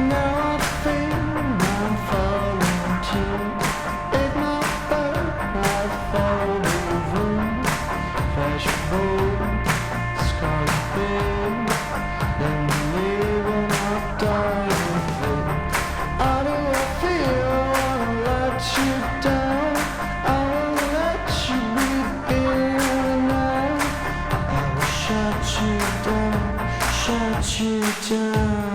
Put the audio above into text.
Now I feel I'm falling too. If my bird, I fall in room. Flash forward, scarlet bed, then live when I die in how do I feel? I wanna let you down. I wanna let you begin now. I will shut you down, shut you down.